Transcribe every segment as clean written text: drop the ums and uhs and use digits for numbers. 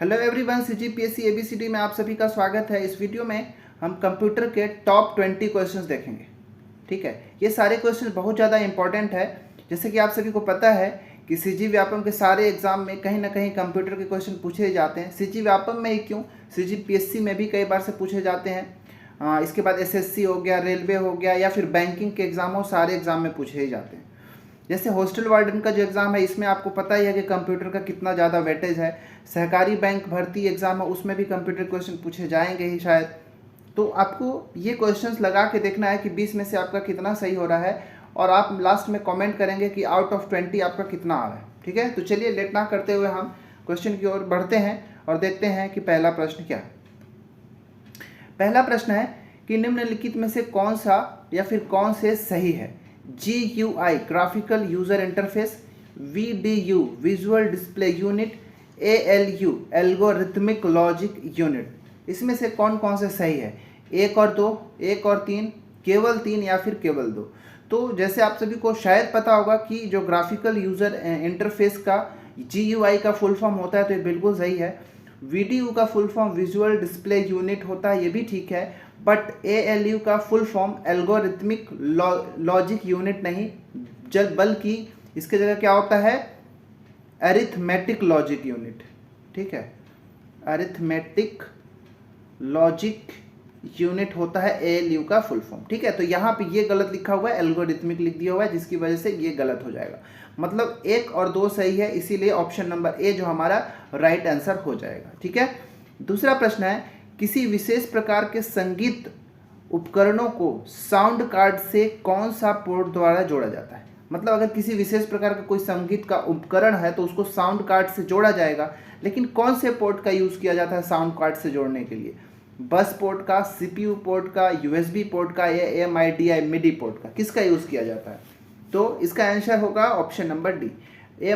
Hello everyone, CGPSC ABCD में आप सभी का स्वागत है। इस वीडियो में हम कंप्यूटर के टॉप 20 क्वेश्चंस देखेंगे। ठीक है, ये सारे क्वेश्चंस बहुत ज़्यादा इंपॉर्टेंट है। जैसे कि आप सभी को पता है कि सीजी व्यापम के सारे एग्जाम में कहीं ना कहीं कंप्यूटर के क्वेश्चन पूछे जाते हैं। सीजी व्यापम में ही क्यों, सीजीपीएससी में भी कई बार से पूछे जाते हैं। इसके बाद एसएससी हो गया, रेलवे हो गया, या फिर बैंकिंग के एग्जाम हो, सारे एग्जाम में पूछे ही जाते हैं। जैसे हॉस्टल वार्डन का जो एग्ज़ाम है, इसमें आपको पता ही है कि कंप्यूटर का कितना ज़्यादा वेटेज है। सहकारी बैंक भर्ती एग्ज़ाम है, उसमें भी कंप्यूटर क्वेश्चन पूछे जाएंगे ही शायद। तो आपको ये क्वेश्चंस लगा के देखना है कि 20 में से आपका कितना सही हो रहा है, और आप लास्ट में कमेंट करेंगे कि आउट ऑफ 20 आपका कितना आ रहा है। ठीक है, तो चलिए लेट ना करते हुए हम क्वेश्चन की ओर बढ़ते हैं और देखते हैं कि पहला प्रश्न क्या है। पहला प्रश्न है कि निम्नलिखित में से कौन सा या फिर कौन से सही है। GUI graphical user interface, VDU visual display unit, ALU algorithmic logic unit, इसमें से कौन कौन से सही है। 1 और 2, 1 और 3, केवल 3 या फिर केवल 2। तो जैसे आप सभी को शायद पता होगा कि जो ग्राफिकल यूजर इंटरफेस का GUI का फुल फॉर्म होता है, तो ये बिल्कुल सही है। VDU का full form visual display unit होता है, ये भी ठीक है। बट ALU का full form algorithmic logic unit नहीं, बल्कि इसके जगह क्या होता है, अरिथमेटिक लॉजिक यूनिट। ठीक है, अरिथमेटिक लॉजिक यूनिट होता है ALU का फुल फॉर्म। ठीक है, तो यहाँ पे ये गलत लिखा हुआ है, एल्गोरिथमिक लिख दिया हुआ है, जिसकी वजह से ये गलत हो जाएगा। मतलब 1 और 2 सही है, इसीलिए ऑप्शन नंबर ए जो हमारा राइट आंसर हो जाएगा। ठीक है, दूसरा प्रश्न है, किसी विशेष प्रकार के संगीत उपकरणों को साउंड कार्ड से कौन सा पोर्ट द्वारा जोड़ा जाता है। मतलब अगर किसी विशेष प्रकार का कोई संगीत का उपकरण है तो उसको साउंड कार्ड से जोड़ा जाएगा, लेकिन कौन से पोर्ट का यूज़ किया जाता है साउंड कार्ड से जोड़ने के लिए। बस पोर्ट का, CPU पोर्ट का, USB पोर्ट का, या MIDI मिडी पोर्ट का, किसका यूज़ किया जाता है। तो इसका आंसर होगा option number D,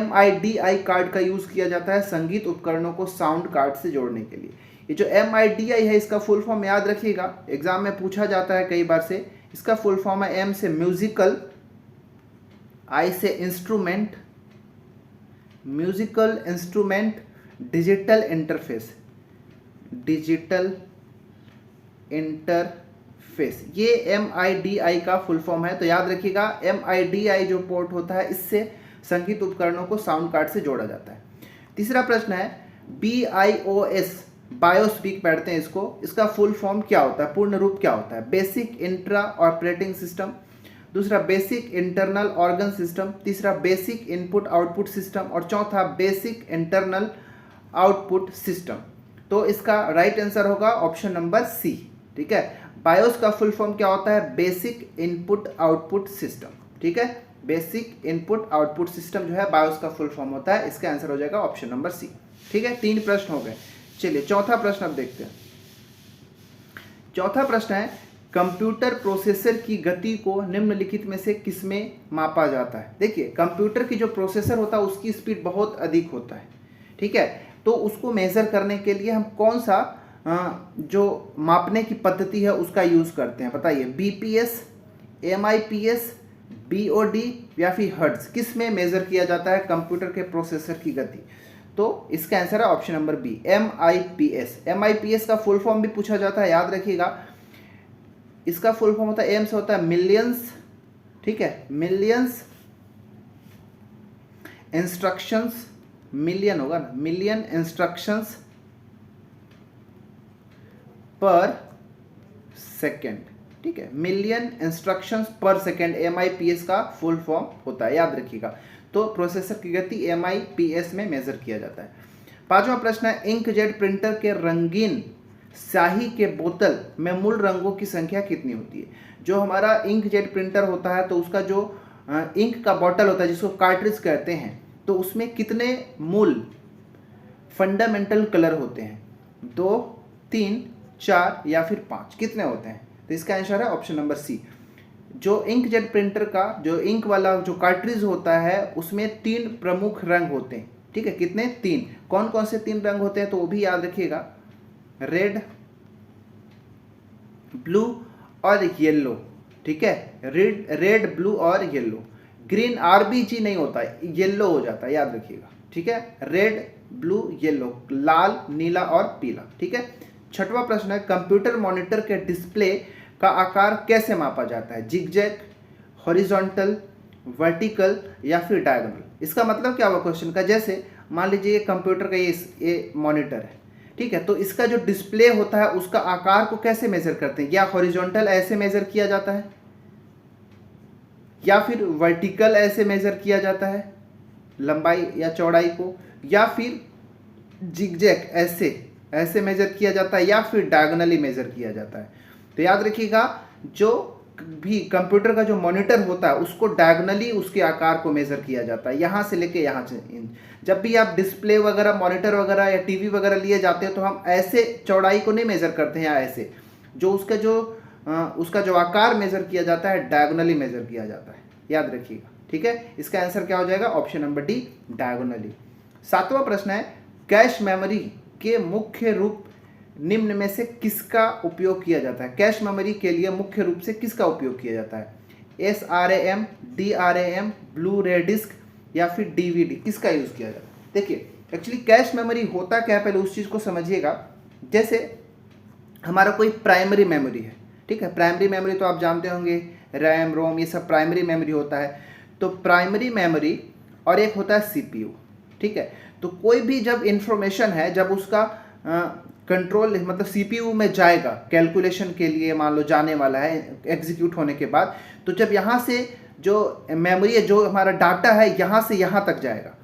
MIDI card का यूज़ किया जाता है संगीत उपकरणों को साउंड कार्ड से जोड़ने के लिए। ये जो MIDI है, इसका फुल फॉर्म याद रखिएगा, एग्जाम में पूछा जाता है कई बार से। इसका फुल फॉर्म है M से म्यूजिकल, I से instrument, musical instrument, digital interface, digital interface, ये MIDI का फुल फॉर्म है। तो याद रखिएगा, MIDI जो पोर्ट होता है, इससे संगीत उपकरणों को साउंड कार्ड से जोड़ा जाता है। तीसरा प्रश्न है, BIOS बायोस्पीक पढ़ते हैं इसको, इसका फुल फॉर्म क्या होता है, पूर्ण रूप क्या होता है। बेसिक इंट्रा ऑपरेटिंग सिस्टम, दूसरा बेसिक इंटरनल ऑर्गन सिस्टम, तीसरा बेसिक इनपुट आउटपुट सिस्टम, और चौथा बेसिक इंटरनल आउटपुट सिस्टम। तो इसका राइट आंसर होगा ऑप्शन नंबर सी। ठीक है, बायोस का फुल फॉर्म क्या होता है, बेसिक इनपुट आउटपुट सिस्टम। ठीक है, बेसिक इनपुट आउटपुट सिस्टम जो है बायोस का फुल फॉर्म होता है। इसका आंसर हो जाएगा ऑप्शन नंबर सी। ठीक है, 3 प्रश्न हो गए। चलिए चौथा प्रश्न अब देखते हैं। चौथा प्रश्न है, कंप्यूटर प्रोसेसर की गति को निम्नलिखित में से किसमें मापा जाता है। देखिए, कंप्यूटर की जो प्रोसेसर होता है उसकी स्पीड बहुत अधिक होता है। ठीक है, तो उसको मेजर करने के लिए हम कौन सा जो मापने की पद्धति है उसका यूज करते हैं, बताइए। BPS, MIPS, BOD या फिर हर्ट्ज, किस में मेजर किया जाता है कंप्यूटर के प्रोसेसर की गति। तो इसका आंसर है option number B, MIPS। MIPS का फुल फॉर्म भी पूछा जाता है, याद रखिएगा। इसका फुल फॉर्म होता है, एम से होता है मिलियंस। ठीक है, मिलियंस इंस्ट्रक्शंस, मिलियन होगा ना, मिलियन इंस्ट्रक्शंस पर सेकेंड। ठीक है, मिलियन इंस्ट्रक्शंस पर सेकेंड MIPS का फुल फॉर्म होता है, याद रखिएगा। तो प्रोसेसर की गति MIPS में मेजर किया जाता है। पांचवा प्रश्न है, इंकजेट प्रिंटर के रंगीन स्याही के बोतल में मूल रंगों की संख्या कितनी होती है। जो हमारा इंकजेट प्रिंटर होता है, तो उसका जो इंक का बॉटल होता है, जिसको कार्ट्रिज कहते हैं, तो उसमें कितने मूल फंडामेंटल कलर होते हैं। 2, 3, 4 या फिर 5, कितने होते हैं। तो इसका आंसर है ऑप्शन नंबर सी। जो इंकजेट प्रिंटर का जो इंक वाला जो कार्ट्रिज होता है, उसमें 3 प्रमुख रंग होते हैं। ठीक है, कितने, 3। कौन कौन से 3 रंग होते हैं, तो वो भी याद रखिएगा, रेड, ब्लू और येलो। ठीक है, रेड, ब्लू और येलो। ग्रीन RBG नहीं होता है, येलो हो जाता है, याद रखिएगा। ठीक है, रेड, ब्लू, येलो, लाल, नीला और पीला। ठीक है। छठवां प्रश्न है कंप्यूटर मॉनिटर के डिस्प्ले का आकार कैसे मापा जाता है? जिगजैग, हॉरिजॉन्टल, वर्टिकल या फिर डायगोनल। इसका मतलब क्या हुआ क्वेश्चन का, जैसे मान लीजिए कंप्यूटर का ये मॉनिटर है, ठीक है, तो इसका जो डिस्प्ले होता है उसका आकार को कैसे मेजर करते हैं? या हॉरिजॉन्टल ऐसे मेजर किया जाता है, या फिर वर्टिकल ऐसे मेजर किया जाता है लंबाई या चौड़ाई को, या फिर जिगजैग ऐसे मेजर किया जाता है, या फिर डायगोनली मेजर किया जाता है। तो याद रखिएगा, जो भी कंप्यूटर का जो मॉनिटर होता है उसको डायगोनली उसके आकार को मेजर किया जाता है, यहाँ से लेके यहाँ से। जब भी आप डिस्प्ले वगैरह, मॉनिटर वगैरह या टीवी वगैरह लिए जाते हैं तो हम ऐसे चौड़ाई को नहीं मेजर करते हैं, या ऐसे जो उसका जो आकार मेजर किया जाता है डायगोनली मेजर किया जाता है, याद रखिएगा। ठीक है, इसका आंसर क्या हो जाएगा? Option number D, diagonally. सातवां प्रश्न है कैश मेमोरी के मुख्य रूप निम्न में से किसका उपयोग किया जाता है? कैश मेमोरी के लिए मुख्य रूप से किसका उपयोग किया जाता है? SRAM, DRAM, ब्लू रे डिस्क या फिर DVD, किसका यूज किया जाता है? देखिए एक्चुअली कैश मेमोरी होता क्या है, पहले उस चीज को समझिएगा। जैसे हमारा कोई प्राइमरी मेमोरी है, ठीक है, प्राइमरी मेमोरी तो आप जानते होंगे, रैम, रोम, ये सब प्राइमरी मेमोरी होता है। तो प्राइमरी मेमोरी और एक होता है CPU, ठीक है। तो कोई भी जब इंफॉर्मेशन है, जब उसका कंट्रोल मतलब CPU में जाएगा कैलकुलेशन के लिए, मान लो जाने वाला है एग्जीक्यूट होने के बाद, तो जब यहाँ से जो मेमोरी है, जो हमारा डाटा है, यहाँ से यहाँ तक जाएगा।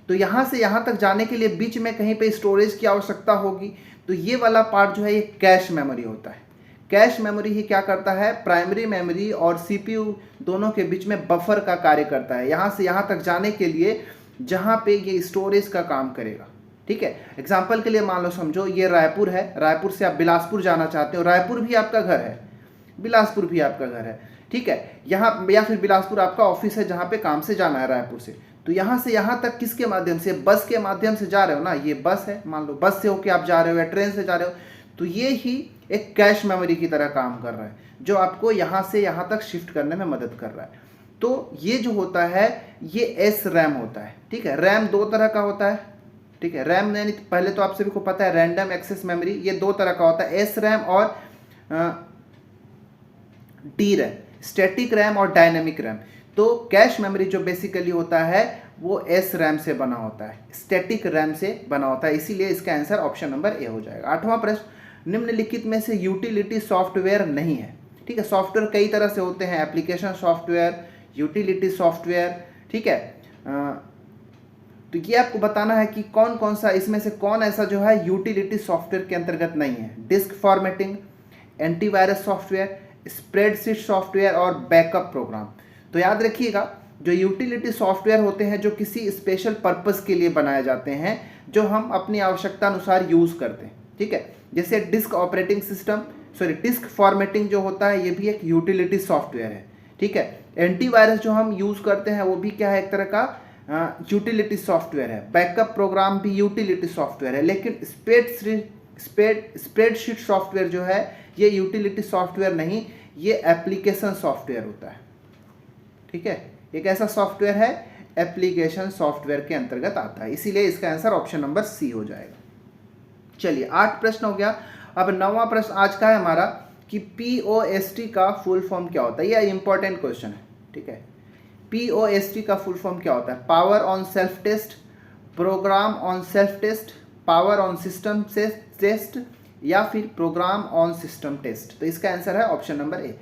तो यहाँ से यहाँ तक जाने के लिए बीच में कहीं पे स्टोरेज की आवश्यकता होगी। तो ये वाला पार्ट जो है ये कैश मेमोरी होता है। कैश मेमोरी ही क्या करता है? प्राइमरी मेमोरी और CPU दोनों के बीच में बफर का कार्य करता है, यहाँ से यहाँ तक जाने के लिए, जहाँ पे ये स्टोरेज का काम करेगा। ठीक है, एग्जाम्पल के लिए मान लो, समझो ये रायपुर है, रायपुर से आप बिलासपुर जाना चाहते हो, रायपुर भी आपका घर है, बिलासपुर भी आपका घर है, ठीक है, यहाँ या फिर बिलासपुर आपका ऑफिस है जहाँ पे काम से जाना है रायपुर से। तो यहाँ से यहाँ तक किसके माध्यम से? बस के माध्यम से जा रहे हो ना, ये बस है, मान लो बस से होके आप जा रहे हो या ट्रेन से जा रहे हो। तो ये ही एक कैश मेमोरी की तरह काम कर रहा है, जो आपको यहाँ से यहाँ तक शिफ्ट करने में मदद कर रहा है। तो ये जो होता है ये SRAM होता है। ठीक है, रैम दो तरह का होता है। ठीक है, रैम यानी पहले तो आप सभी को पता है रैंडम एक्सेस मेमोरी, ये दो तरह का होता है, SRAM और DRAM, स्टैटिक रैम और डायनेमिक रैम। तो कैश मेमोरी जो बेसिकली होता है वो SRAM से बना होता है, स्टैटिक रैम से बना होता है, इसीलिए इसका आंसर ऑप्शन नंबर ए हो जाएगा। आठवां प्रश्न, निम्नलिखित में से यूटिलिटी सॉफ्टवेयर नहीं है। ठीक है, सॉफ्टवेयर कई तरह से होते हैं, एप्लीकेशन सॉफ्टवेयर, यूटिलिटी सॉफ्टवेयर। ठीक है, तो ये आपको बताना है कि कौन कौन सा इसमें से कौन ऐसा जो है यूटिलिटी सॉफ्टवेयर के अंतर्गत नहीं है। Disk formatting, antivirus software, spreadsheet software और बैकअप प्रोग्राम। तो याद रखिएगा, जो यूटिलिटी सॉफ्टवेयर होते हैं जो किसी स्पेशल पर्पस के लिए बनाए जाते हैं, जो हम अपनी आवश्यकता अनुसार यूज करते हैं। ठीक है, जैसे disk operating system, disk formatting जो होता है ये भी एक यूटिलिटी सॉफ्टवेयर है। ठीक है, एंटीवायरस जो हम यूज करते हैं वो भी क्या है, एक तरह का यूटिलिटी सॉफ्टवेयर है। बैकअप प्रोग्राम भी यूटिलिटी सॉफ्टवेयर है। लेकिन स्प्रेडशीट सॉफ्टवेयर जो है ये यूटिलिटी सॉफ्टवेयर नहीं, ये एप्लीकेशन सॉफ्टवेयर होता है। ठीक है, एक ऐसा सॉफ्टवेयर है, एप्लीकेशन सॉफ्टवेयर के अंतर्गत आता है, इसीलिए इसका आंसर ऑप्शन नंबर सी हो जाएगा। चलिए 8 प्रश्न हो गया। अब 9वां प्रश्न आज का है हमारा कि POST का फुल फॉर्म क्या होता है। यह इंपॉर्टेंट क्वेश्चन है। ठीक है, POST का फुल फॉर्म क्या होता है? Power on self test, program on self test, power on system test या फिर प्रोग्राम ऑन सिस्टम टेस्ट। तो इसका आंसर है option number A,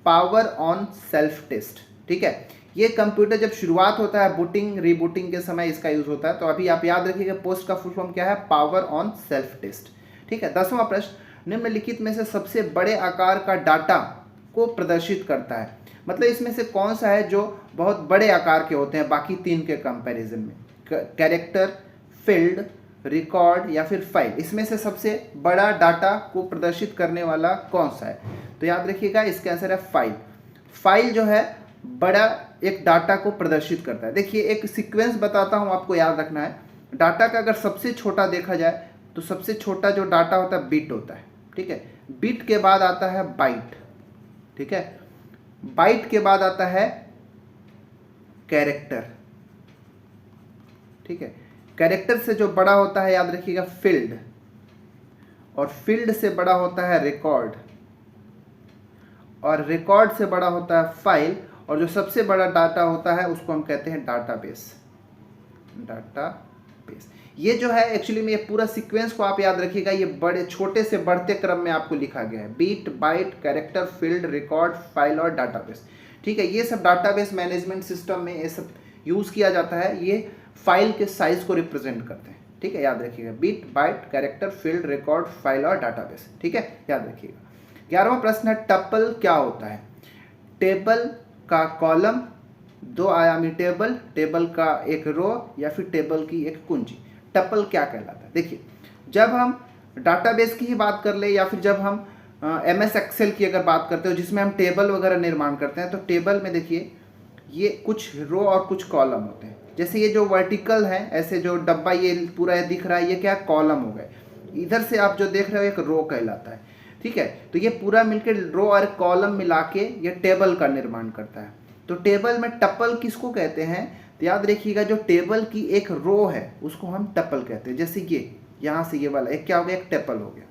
power on self test. ठीक है, ये कंप्यूटर जब शुरुआत होता है बूटिंग रीबूटिंग के समय इसका यूज होता है। तो अभी आप याद रखिएगा पोस्ट का फुल फॉर्म क्या है, पावर ऑन सेल्फ टेस्ट। ठीक है, 10वां प्रश्न, निम्नलिखित में से सबसे बड़े आकार का डाटा को प्रदर्शित करता है। मतलब इसमें से कौन सा है जो बहुत बड़े आकार के होते हैं बाकी 3 के कंपैरिजन में? कैरेक्टर, फील्ड, रिकॉर्ड या फिर फाइल। इसमें से सबसे बड़ा डाटा को प्रदर्शित करने वाला कौन सा है? तो याद रखिएगा इसका आंसर है फाइल। फाइल जो है बड़ा एक डाटा को प्रदर्शित करता है। देखिए एक सीक्वेंस बताता हूं, आपको याद रखना है। डाटा का अगर सबसे छोटा देखा जाए तो सबसे छोटा जो डाटा होता है बिट होता है। ठीक है, बिट के बाद आता है बाइट। ठीक है, बाइट के बाद आता है कैरेक्टर। ठीक है, कैरेक्टर से जो बड़ा होता है याद रखिएगा फील्ड, और फील्ड से बड़ा होता है रिकॉर्ड, और रिकॉर्ड से बड़ा होता है फाइल, और जो सबसे बड़ा डाटा होता है उसको हम कहते हैं डाटाबेस। डाटाबेस ये जो है एक्चुअली में ये पूरा सीक्वेंस को आप याद रखिएगा, ये बड़े छोटे से बढ़ते क्रम में आपको लिखा गया है, bit, byte, character, field, record, file और डाटाबेस। ठीक है, ये सब डाटाबेस मैनेजमेंट सिस्टम में ये सब यूज़ किया जाता है, ये फाइल के साइज को रिप्रेजेंट करते हैं। ठीक है, याद रखिएगा, bit, byte, character, field, record, file और डाटाबेस। ठीक है, याद रखिएगा। 11वां प्रश्न है टपल क्या होता है? टेबल का कॉलम, दो आयामी टेबल, टेबल का एक रो या फिर टेबल की एक कुंजी। टपल क्या कहलाता है? देखिए, जब हम डाटाबेस की ही बात कर ले या फिर जब हम MS एक्सेल की अगर बात करते हो जिसमें हम टेबल वगैरह निर्माण करते हैं, तो टेबल में देखिए ये कुछ रो और कुछ कॉलम होते हैं। जैसे ये जो वर्टिकल है, ऐसे जो डब्बा ये पूरा दिख रहा है, ये क्या कॉलम हो गए। इधर से आप जो देख रहे हो एक रो कहलाता है। ठीक है, तो ये पूरा मिलकर रो और कॉलम मिला के ये टेबल का निर्माण करता है। तो टेबल में टपल किसको कहते हैं? तो याद रखिएगा, जो टेबल की एक रो है उसको हम टपल कहते हैं। जैसे ये यहाँ से ये वाला एक क्या हो गया, एक टपल हो गया,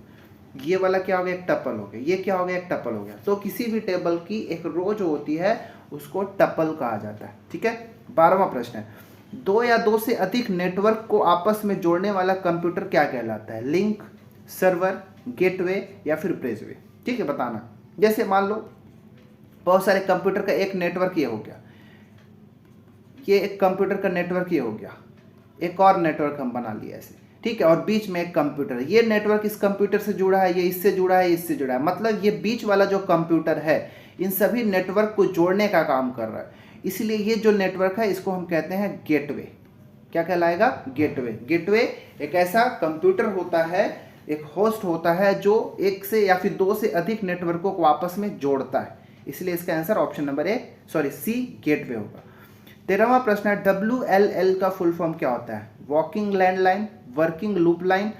ये वाला क्या हो गया, एक टपल हो गया, ये क्या हो गया, एक टपल हो गया। तो किसी भी टेबल की एक रो जो होती है उसको टपल कहा जाता है। ठीक है, 12वां प्रश्न है, दो या दो से अधिक नेटवर्क को आपस में जोड़ने वाला कंप्यूटर क्या कहलाता है? लिंक, सर्वर, गेटवे या फिर ब्रिजवे। ठीक है, बताना। जैसे मान लो बहुत सारे कंप्यूटर का एक नेटवर्क ये हो गया, ये एक कंप्यूटर का नेटवर्क ये हो गया, एक और नेटवर्क हम बना लिया ऐसे। ठीक है, और बीच में एक कंप्यूटर, ये नेटवर्क इस कंप्यूटर से जुड़ा है, ये इससे जुड़ा है, इससे जुड़ा है, मतलब ये बीच वाला जो कंप्यूटर है इन सभी नेटवर्क को जोड़ने का काम कर रहा है। इसलिए ये जो नेटवर्क है इसको हम कहते हैं गेटवे। क्या कहलाएगा? गेटवे। गेटवे एक ऐसा कंप्यूटर होता है, एक होस्ट होता है जो एक से या फिर दो से अधिक नेटवर्कों को आपस में जोड़ता है। इसलिए इसका answer option number C gateway होगा। 13वां प्रश्न है, WLL का फुल फॉर्म क्या होता है? Walking landline, working loop line,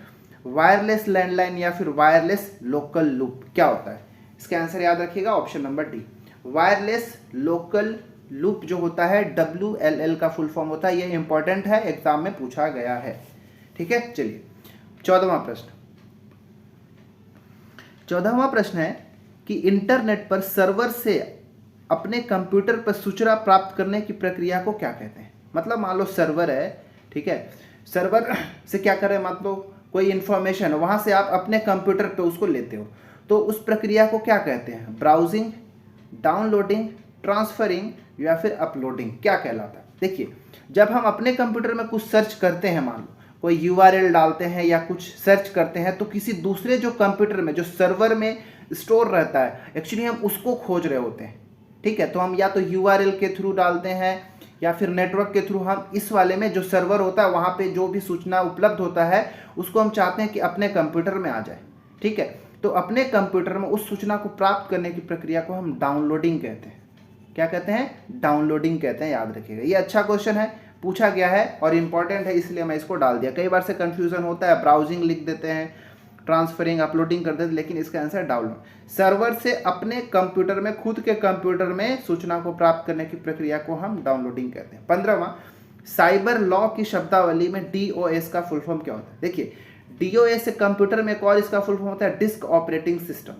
wireless landline या फिर वायरलेस लोकल लूप। क्या होता है? इसका आंसर याद रखिएगा option number D, wireless local loop जो होता है WLL का फुल फॉर्म होता है। ये इंपॉर्टेंट है, एग्जाम में पूछा गया है। ठीक है, चलिए 14वां प्रश्न। 14वां प्रश्न है कि इंटरनेट पर सर्वर से अपने कंप्यूटर पर सूचना प्राप्त करने की प्रक्रिया को क्या कहते हैं? मतलब मान लो सर्वर है, ठीक है, सर्वर से क्या कर रहे हैं, मतलब कोई इंफॉर्मेशन वहां से आप अपने कंप्यूटर पे उसको लेते हो, तो उस प्रक्रिया को क्या कहते हैं? ब्राउजिंग, डाउनलोडिंग, ट्रांसफरिंग या फिर अपलोडिंग। क्या कहलाता है? देखिए, जब हम अपने कंप्यूटर में कुछ सर्च करते हैं, मान लो कोई URL डालते हैं या कुछ सर्च करते हैं, तो किसी दूसरे जो कंप्यूटर में जो सर्वर में स्टोर रहता है, एक्चुअली हम उसको खोज रहे होते हैं। ठीक है, तो हम या तो URL के थ्रू डालते हैं या फिर नेटवर्क के थ्रू हम इस वाले में जो सर्वर होता है वहाँ पे जो भी सूचना उपलब्ध होता है उसको हम चाहते हैं कि अपने कंप्यूटर में आ जाए। ठीक है, तो अपने कंप्यूटर में उस सूचना को प्राप्त करने की प्रक्रिया को हम डाउनलोडिंग कहते हैं। क्या कहते हैं? डाउनलोडिंग कहते हैं, याद रखिएगा। ये अच्छा क्वेश्चन है, पूछा गया है और इम्पॉर्टेंट है, इसलिए मैं इसको डाल दिया। कई बार से कन्फ्यूजन होता है, ब्राउजिंग लिख देते हैं, ट्रांसफरिंग, अपलोडिंग कर देते हैं, लेकिन इसका आंसर डाउनलोड। सर्वर से अपने कंप्यूटर में, खुद के कंप्यूटर में सूचना को प्राप्त करने की प्रक्रिया को हम डाउनलोडिंग कहते हैं। 15वां, साइबर लॉ की शब्दावली में DOS का फुल फॉर्म क्या होता है? देखिए, DOS से कंप्यूटर में एक और इसका फुल फॉर्म होता है डिस्क ऑपरेटिंग सिस्टम,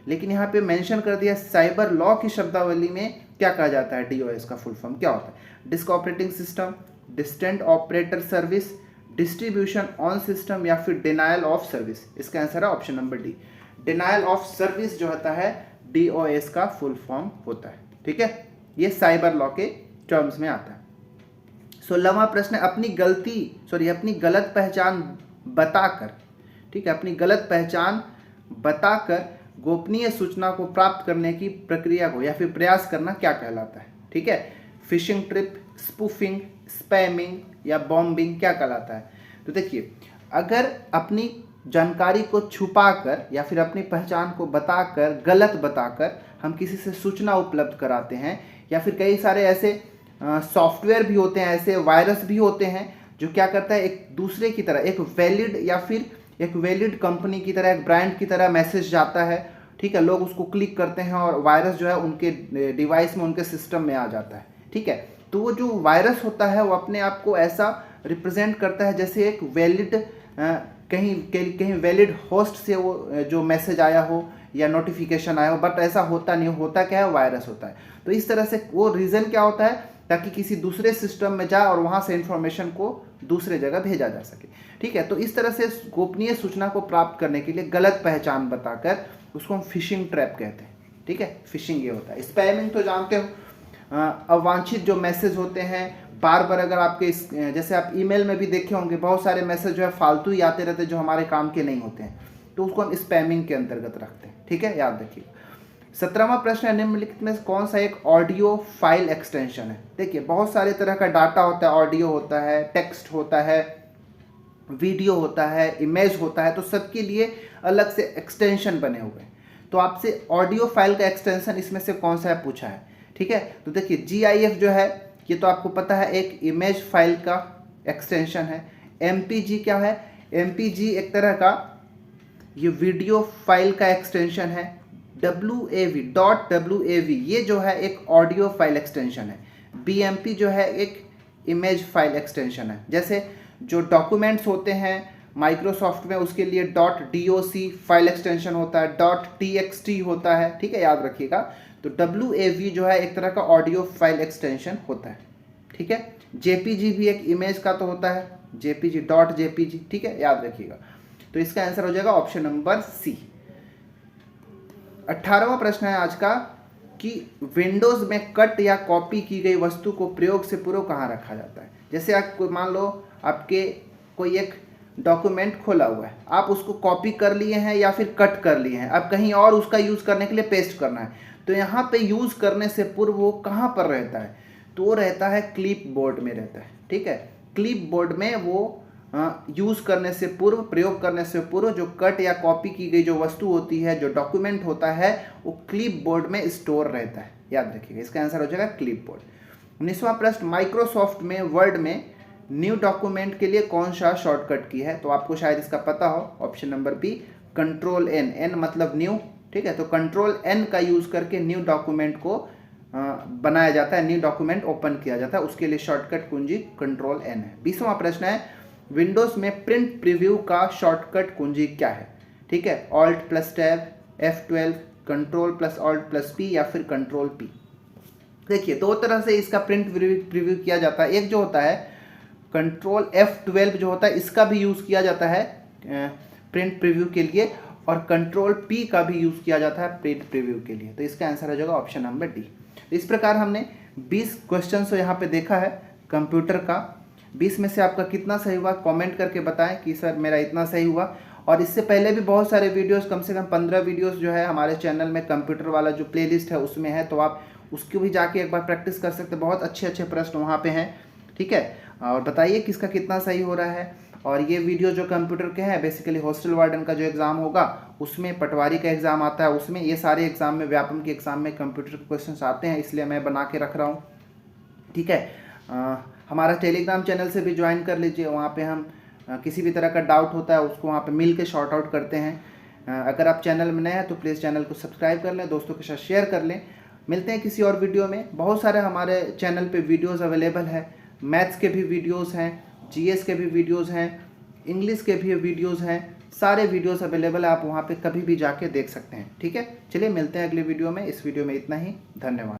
लेकिन यहाँ पे मेंशन कर दिया साइबर लॉ की शब्दावली में क्या कहा जाता है? DOS का फुल फॉर्म क्या होता है? Disc operating system, distant operator service, distribution on system या फिर डिनायल ऑफ सर्विस। इसका आंसर है option number D, denial of service जो होता है DOS का फुल फॉर्म होता है। ठीक है, ये साइबर लॉ के टर्म्स में आता है। 16वां प्रश्न, अपनी गलत पहचान बताकर, ठीक है, अपनी गलत पहचान बताकर गोपनीय सूचना को प्राप्त करने की प्रक्रिया को या फिर प्रयास करना क्या कहलाता है? ठीक है, फिशिंग ट्रिप, स्पूफिंग, स्पैमिंग या बॉम्बिंग क्या कहलाता है? तो देखिए, अगर अपनी जानकारी को छुपाकर या फिर अपनी पहचान को बताकर, गलत बताकर हम किसी से सूचना उपलब्ध कराते हैं, या फिर कई सारे ऐसे सॉफ्टवेयर भी होते हैं, ऐसे वायरस भी होते हैं जो क्या करता है, एक दूसरे की तरह, एक वैलिड या फिर एक वैलिड कंपनी की तरह, एक ब्रांड की तरह मैसेज जाता है। ठीक है, लोग उसको क्लिक करते हैं और वायरस जो है उनके डिवाइस में, उनके सिस्टम में आ जाता है। ठीक है, तो वो जो वायरस होता है वो अपने आप को ऐसा रिप्रेजेंट करता है जैसे एक वैलिड कहीं वैलिड होस्ट से वो जो मैसेज आया हो या नोटिफिकेशन आया हो, बट ऐसा होता नहीं, होता क्या है, वायरस होता है। तो इस तरह से वो रीज़न क्या होता है, ताकि किसी दूसरे सिस्टम में जाए और वहाँ से इन्फॉर्मेशन को दूसरे जगह भेजा जा सके। ठीक है, तो इस तरह से गोपनीय सूचना को प्राप्त करने के लिए गलत पहचान बताकर उसको हम फिशिंग ट्रैप कहते हैं। ठीक है, फिशिंग ये होता है। स्पैमिंग तो जानते हो, अवांछित जो मैसेज होते हैं, बार बार अगर आपके जैसे आप ईमेल में भी देखे होंगे बहुत सारे मैसेज जो है फालतू ही आते रहते हैं जो हमारे काम के नहीं होते हैं, तो उसको हम स्पैमिंग के अंतर्गत रखते हैं। ठीक है, याद रखिए। 17वां प्रश्न है, निम्नलिखित में कौन सा एक ऑडियो फाइल एक्सटेंशन है। देखिए बहुत सारे तरह का डाटा होता है, ऑडियो होता है, टेक्स्ट होता है, वीडियो होता है, इमेज होता है, तो सबके लिए अलग से एक्सटेंशन बने हुए हैं। तो आपसे ऑडियो फाइल का एक्सटेंशन इसमें से कौन सा है पूछा है। ठीक है, तो देखिए GIF जो है ये तो आपको पता है एक इमेज फाइल का एक्सटेंशन है। MPG क्या है, MPG एक तरह का ये वीडियो फाइल का एक्सटेंशन है। WAV ये जो है एक ऑडियो फाइल एक्सटेंशन है। BMP जो है एक इमेज फाइल एक्सटेंशन है। जैसे जो डॉक्यूमेंट्स होते हैं माइक्रोसॉफ्ट में उसके लिए .doc फाइल एक्सटेंशन होता है, .txt होता है। ठीक है, याद रखिएगा। तो WAV जो है एक तरह का ऑडियो फाइल एक्सटेंशन होता है। ठीक है, JPG भी एक इमेज का तो होता है, .jpg। ठीक है, याद रखिएगा। तो इसका आंसर हो जाएगा ऑप्शन नंबर सी। 18वां प्रश्न है आज का कि विंडोज़ में कट या कॉपी की गई वस्तु को प्रयोग से पूर्व कहाँ रखा जाता है। जैसे आप मान लो आपके कोई एक डॉक्यूमेंट खोला हुआ है, आप उसको कॉपी कर लिए हैं या फिर कट कर लिए हैं, अब कहीं और उसका यूज़ करने के लिए पेस्ट करना है, तो यहाँ पे यूज़ करने से पूर्व वो कहाँ पर रहता है, तो वो रहता है क्लिप बोर्ड में रहता है। ठीक है, क्लिप बोर्ड में वो यूज़ करने से पूर्व, प्रयोग करने से पूर्व जो कट या कॉपी की गई जो वस्तु होती है, जो डॉक्यूमेंट होता है, वो क्लिप बोर्ड में स्टोर रहता है। याद रखिएगा, इसका आंसर हो जाएगा क्लिप बोर्ड। 19वां प्रश्न, माइक्रोसॉफ्ट में वर्ड में न्यू डॉक्यूमेंट के लिए कौन सा शॉर्टकट की है, तो आपको शायद इसका पता हो। Option number B Ctrl+N, N मतलब न्यू। ठीक है, तो Ctrl+N का यूज़ करके न्यू डॉक्यूमेंट को बनाया जाता है, न्यू डॉक्यूमेंट ओपन किया जाता है, उसके लिए शॉर्टकट कुंजी Ctrl+N है। 20वां प्रश्न है, विंडोज़ में प्रिंट प्रीव्यू का शॉर्टकट कुंजी क्या है। ठीक है, Alt+Tab, F12, Ctrl+Alt+P या फिर Ctrl+P। देखिए दो तरह से इसका प्रिंट प्रीव्यू किया जाता है। एक जो होता है Ctrl+F12 जो होता है, इसका भी यूज़ किया जाता है प्रिंट प्रीव्यू के लिए, और Ctrl+P का भी यूज़ किया जाता है प्रिंट प्रीव्यू के लिए। तो इसका आंसर हो जाएगा ऑप्शन नंबर डी। इस प्रकार हमने 20 क्वेश्चन तो यहाँ पे देखा है कंप्यूटर का। 20 में से आपका कितना सही हुआ कमेंट करके बताएं कि सर मेरा इतना सही हुआ। और इससे पहले भी बहुत सारे वीडियोस, कम से कम 15 वीडियोस जो है हमारे चैनल में कंप्यूटर वाला जो प्लेलिस्ट है उसमें है, तो आप उसको भी जाके एक बार प्रैक्टिस कर सकते हैं। बहुत अच्छे अच्छे प्रश्न वहाँ पे हैं। ठीक है, और बताइए किसका कितना सही हो रहा है। और ये वीडियो जो कंप्यूटर के हैं, बेसिकली हॉस्टल वार्डन का जो एग्ज़ाम होगा उसमें, पटवारी का एग्ज़ाम आता है उसमें, ये सारे एग्ज़ाम में, व्यापम के एग्ज़ाम में कंप्यूटर के क्वेश्चन आते हैं, इसलिए मैं बना के रख रहा हूँ। ठीक है, हमारा टेलीग्राम चैनल से भी ज्वाइन कर लीजिए, वहाँ पे हम किसी भी तरह का डाउट होता है उसको वहाँ पे मिल के शॉर्ट आउट करते हैं। अगर आप चैनल में नए हैं तो प्लीज़ चैनल को सब्सक्राइब कर लें, दोस्तों के साथ शेयर कर लें। मिलते हैं किसी और वीडियो में। बहुत सारे हमारे चैनल पे वीडियोस अवेलेबल है, मैथ्स के भी वीडियोस हैं, जीएस के भी वीडियोस हैं, इंग्लिश के भी वीडियोस हैं, सारे वीडियोस अवेलेबल है, आप वहाँ पे कभी भी जाके देख सकते हैं। ठीक है, चलिए मिलते हैं अगले वीडियो में। इस वीडियो में इतना ही, धन्यवाद।